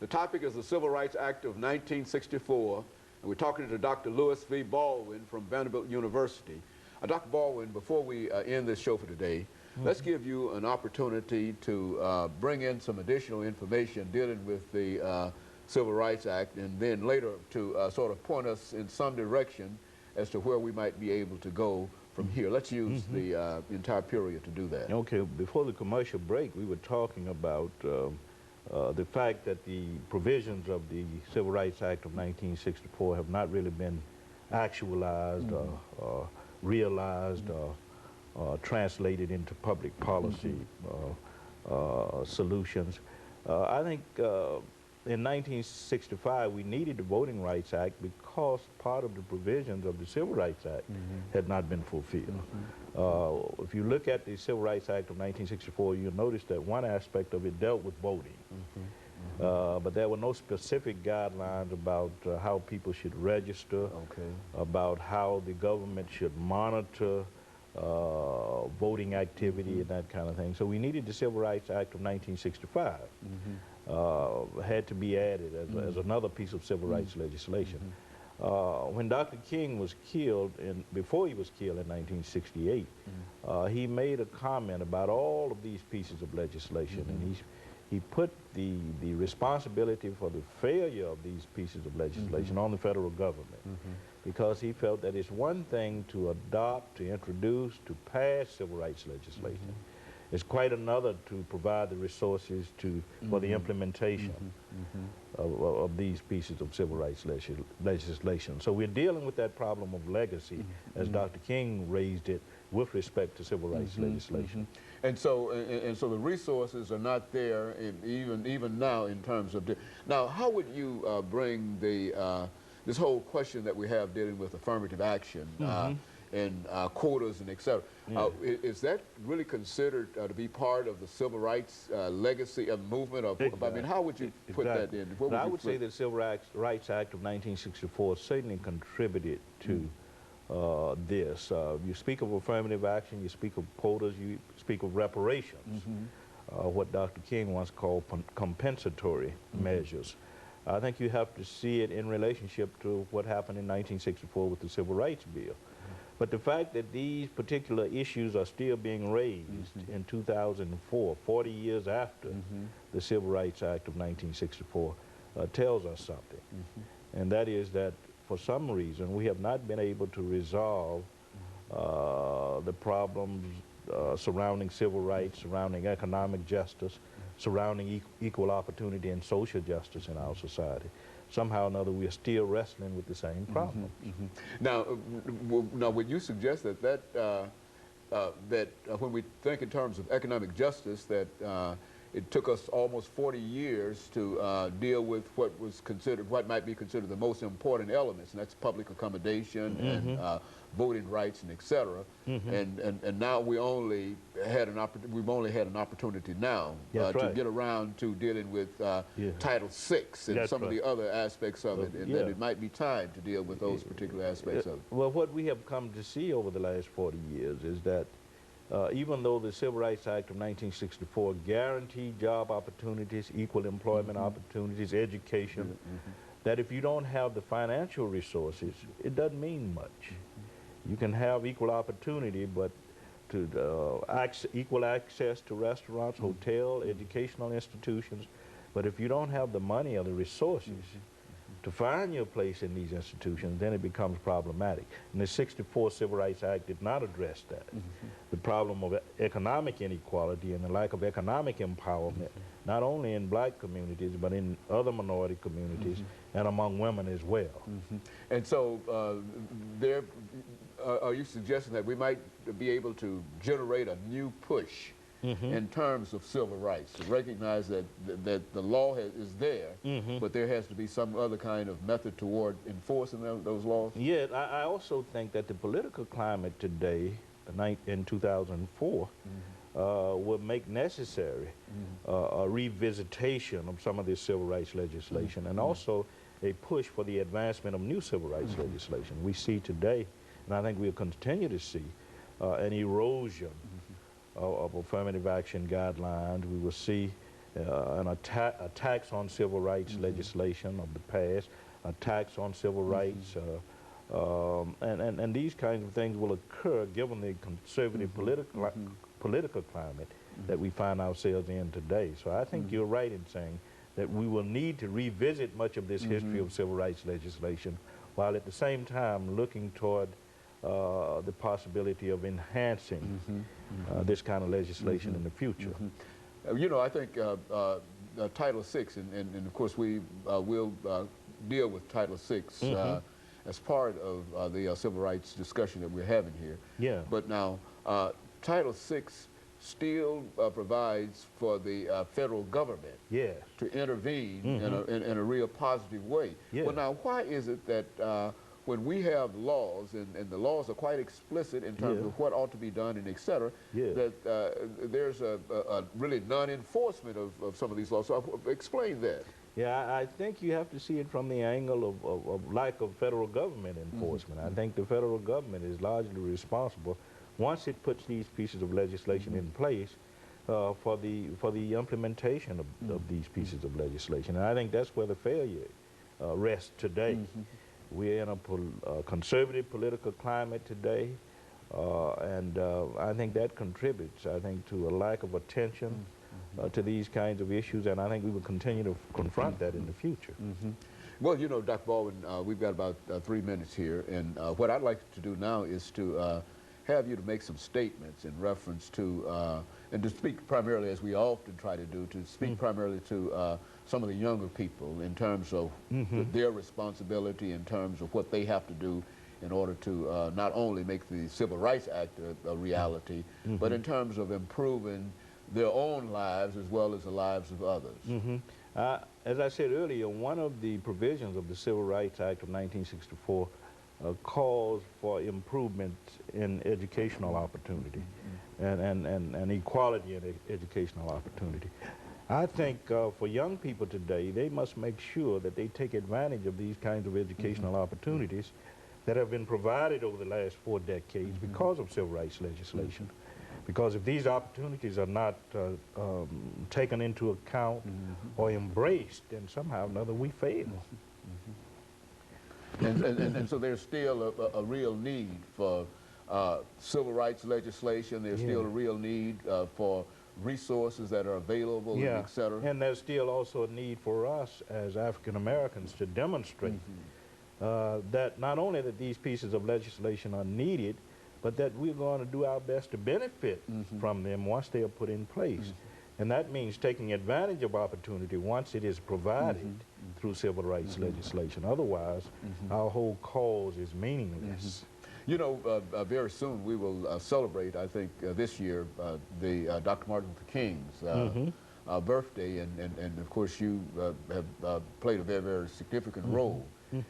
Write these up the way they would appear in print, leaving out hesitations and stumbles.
The topic is the Civil Rights Act of 1964, and we're talking to Dr. Lewis V. Baldwin from Vanderbilt University. Dr. Baldwin, before we end this show for today, let's give you an opportunity to bring in some additional information dealing with the Civil Rights Act, and then later to sort of point us in some direction as to where we might be able to go from here. Let's use the entire period to do that. Okay, before the commercial break, we were talking about the fact that the provisions of the Civil Rights Act of 1964 have not really been actualized or realized or translated into public policy solutions. I think in 1965 we needed the Voting Rights Act because part of the provisions of the Civil Rights Act had not been fulfilled. If you look at the Civil Rights Act of 1964, you'll notice that one aspect of it dealt with voting. But there were no specific guidelines about how people should register, about how the government should monitor voting activity and that kind of thing. So we needed the Civil Rights Act of 1965. Had to be added as another piece of civil rights legislation. When Dr. King was killed, before he was killed in 1968, he made a comment about all of these pieces of legislation, and he put the responsibility for the failure of these pieces of legislation on the federal government, because he felt that it's one thing to adopt, to introduce, to pass civil rights legislation. It's quite another to provide the resources for the implementation of these pieces of civil rights legislation. So we're dealing with that problem of legacy, as Dr. King raised it, with respect to civil rights legislation. And so the resources are not there, even now, in terms of now. How would you bring the this whole question that we have dealing with affirmative action and quotas and et cetera? Is that really considered to be part of the civil rights legacy of movement? I mean, how would you put that in? I would say the Civil Rights Act of 1964 certainly contributed to this. You speak of affirmative action, you speak of quotas, you speak of reparations, what Dr. King once called compensatory measures. I think you have to see it in relationship to what happened in 1964 with the Civil Rights Bill. But the fact that these particular issues are still being raised in 2004, 40 years after the Civil Rights Act of 1964, tells us something. And that is that for some reason we have not been able to resolve the problems surrounding civil rights, surrounding economic justice, surrounding equal opportunity and social justice in our society. Somehow or another, we are still wrestling with the same problems. Now, would you suggest that when we think in terms of economic justice, that it took us almost 40 years to deal with what might be considered the most important elements, and that's public accommodation and voting rights and et cetera. And now we've only had an opportunity now to get around to dealing with Title VI and some of the other aspects of it, and that it might be time to deal with those particular aspects of it. Well, what we have come to see over the last 40 years is that even though the Civil Rights Act of 1964 guaranteed job opportunities, equal employment opportunities, education, that if you don't have the financial resources, it doesn't mean much. You can have equal opportunity, but equal access to restaurants, hotel, educational institutions, but if you don't have the money or the resources to find your place in these institutions, then it becomes problematic. And the 64 Civil Rights Act did not address that. The problem of economic inequality and the lack of economic empowerment, not only in black communities, but in other minority communities and among women as well. And so are you suggesting that we might be able to generate a new push in terms of civil rights, to recognize that the law is there, but there has to be some other kind of method toward enforcing those laws? Yeah, I also think that the political climate today, in 2004, would make necessary a revisitation of some of this civil rights legislation, and also a push for the advancement of new civil rights legislation. We see today, and I think we'll continue to see, an erosion of affirmative action guidelines. We will see an attacks on civil rights legislation of the past, attacks on civil rights, and these kinds of things will occur given the conservative political climate that we find ourselves in today. So I think you're right in saying that we will need to revisit much of this history of civil rights legislation, while at the same time looking toward the possibility of enhancing this kind of legislation in the future. You know, I think Title VI, and of course we will deal with Title VI as part of the civil rights discussion that we're having here. Yeah. But now, Title VI still provides for the federal government to intervene in a real positive way. Well, now, why is it that when we have laws, and the laws are quite explicit in terms of what ought to be done and et cetera, that there's a really non-enforcement of some of these laws? So explain that. Yeah, I think you have to see it from the angle of lack of federal government enforcement. I think the federal government is largely responsible, once it puts these pieces of legislation in place, for the implementation of these pieces of legislation. And I think that's where the failure rests today. We're in a conservative political climate today, and I think that contributes, I think, to a lack of attention to these kinds of issues, and I think we will continue to confront that in the future. Well, you know, Dr. Baldwin, we've got about 3 minutes here, and what I'd like to do now is to have you to make some statements in reference to, and to speak primarily, as we often try to do, to speak primarily to some of the younger people in terms of their responsibility, in terms of what they have to do in order to not only make the Civil Rights Act a reality, but in terms of improving their own lives as well as the lives of others. As I said earlier, one of the provisions of the Civil Rights Act of 1964 calls for improvement in educational opportunity and equality in educational opportunity. I think for young people today, they must make sure that they take advantage of these kinds of educational opportunities that have been provided over the last 4 decades because of civil rights legislation. Because if these opportunities are not taken into account or embraced, then somehow or another we fail. And so there's still a real need for civil rights legislation. There's still a real need for resources that are available, and et cetera. And there's still also a need for us as African Americans to demonstrate that not only that these pieces of legislation are needed, but that we're going to do our best to benefit from them once they are put in place. And that means taking advantage of opportunity once it is provided through civil rights legislation. Otherwise, our whole cause is meaningless. You know, very soon we will celebrate, I think, this year, the Dr. Martin Luther King's birthday, and of course you have played a very, very significant role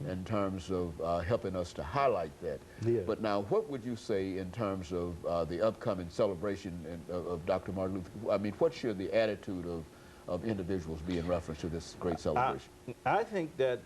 in terms of helping us to highlight that. But now, what would you say in terms of the upcoming celebration of Dr. Martin Luther? I mean, what should the attitude of individuals be in reference to this great celebration? I think that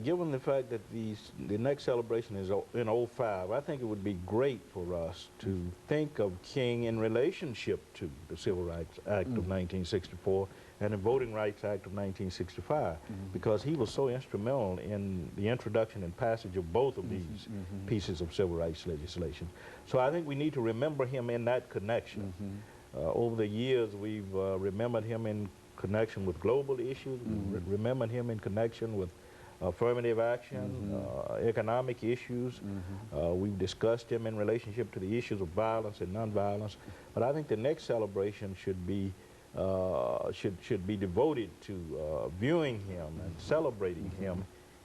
given the fact that the next celebration is in '05, I think it would be great for us to think of King in relationship to the Civil Rights Act of 1964 and the Voting Rights Act of 1965, because he was so instrumental in the introduction and passage of both of these pieces of civil rights legislation. So I think we need to remember him in that connection. Over the years, we've remembered him in connection with global issues. We remembered him in connection with affirmative action, economic issues. We've discussed him in relationship to the issues of violence and nonviolence. But I think the next celebration should be devoted to viewing him and celebrating him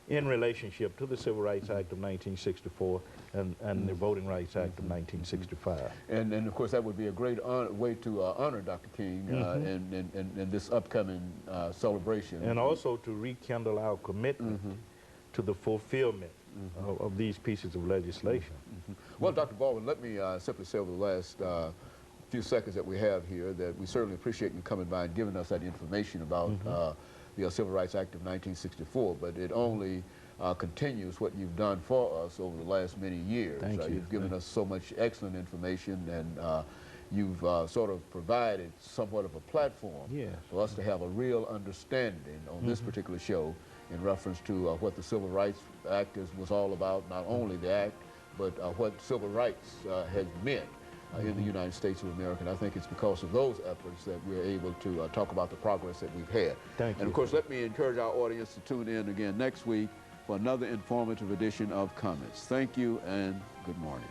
in relationship to the Civil Rights Act of 1964 and the Voting Rights Act of 1965. And of course, that would be a great way to honor Dr. King in this upcoming celebration. And also to rekindle our commitment to the fulfillment of these pieces of legislation. Well, Dr. Baldwin, let me simply say over the last few seconds that we have here that we certainly appreciate you coming by and giving us that information about the Civil Rights Act of 1964, but it only continues what you've done for us over the last many years. Thank you. You've given us so much excellent information, you've sort of provided somewhat of a platform Yes. for us to have a real understanding on this particular show in reference to what the Civil Rights Act was all about, not only the act, but what civil rights has meant in the United States of America. And I think it's because of those efforts that we're able to talk about the progress that we've had. Thank you. And of course, let me encourage our audience to tune in again next week for another informative edition of Comments. Thank you and good morning.